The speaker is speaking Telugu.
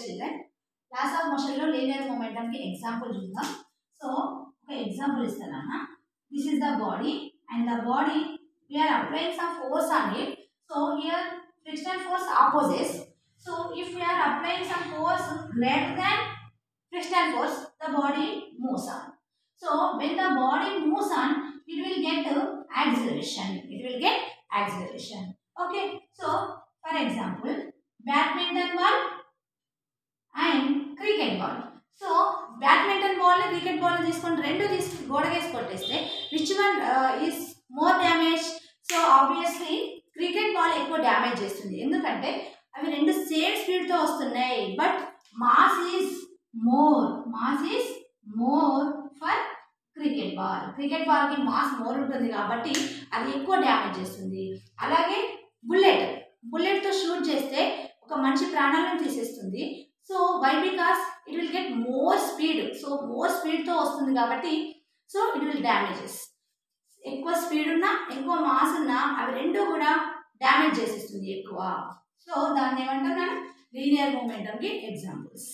children. Laws of motion lo linear momentum ki example చూద్దాం. So ఒక example ఇస్తానమ్మా. This is the body and the body we are applying some force on it. So here frictional force opposes. So if we are applying some force greater than frictional force, the body moves on. So when the body moves on, it will get acceleration. It will get acceleration. Okay. So for example, badminton ball and cricket ball. So badminton ball and cricket ball తీసుకొని రెండు గోడకేసి కొట్టేస్తే which one is more damage? So obviously cricket ball ఎక్కువ డ్యామేజ్ చేస్తుంది. ఎందుకంటే అవి రెండు సేమ్ స్పీడ్ తో వస్తున్నాయి. But mass is more for cricket ball. Cricket ball కి మాస్ మోర్ ఉంటుంది కాబట్టి అది ఎక్కువ డ్యామేజ్ చేస్తుంది. అలాగే బుల్లెట్ తో షూట్ చేస్తే ఒక మనిషి ప్రాణాలను తీసేస్తుంది. So why because it will get more speed. So more speed తో వస్తుంది కాబట్టి సో ఇట్ విల్ డ్యామేజెస్. ఎక్కువ స్పీడ్ ఉన్నా ఎక్కువ మాస్ ఉన్నా అవి రెండు కూడా డ్యామేజ్ చేసేస్తుంది ఎక్కువ. సో దాన్ని ఏమంటారు లీనియర్ మూమెంటం కి ఎగ్జాంపుల్స్.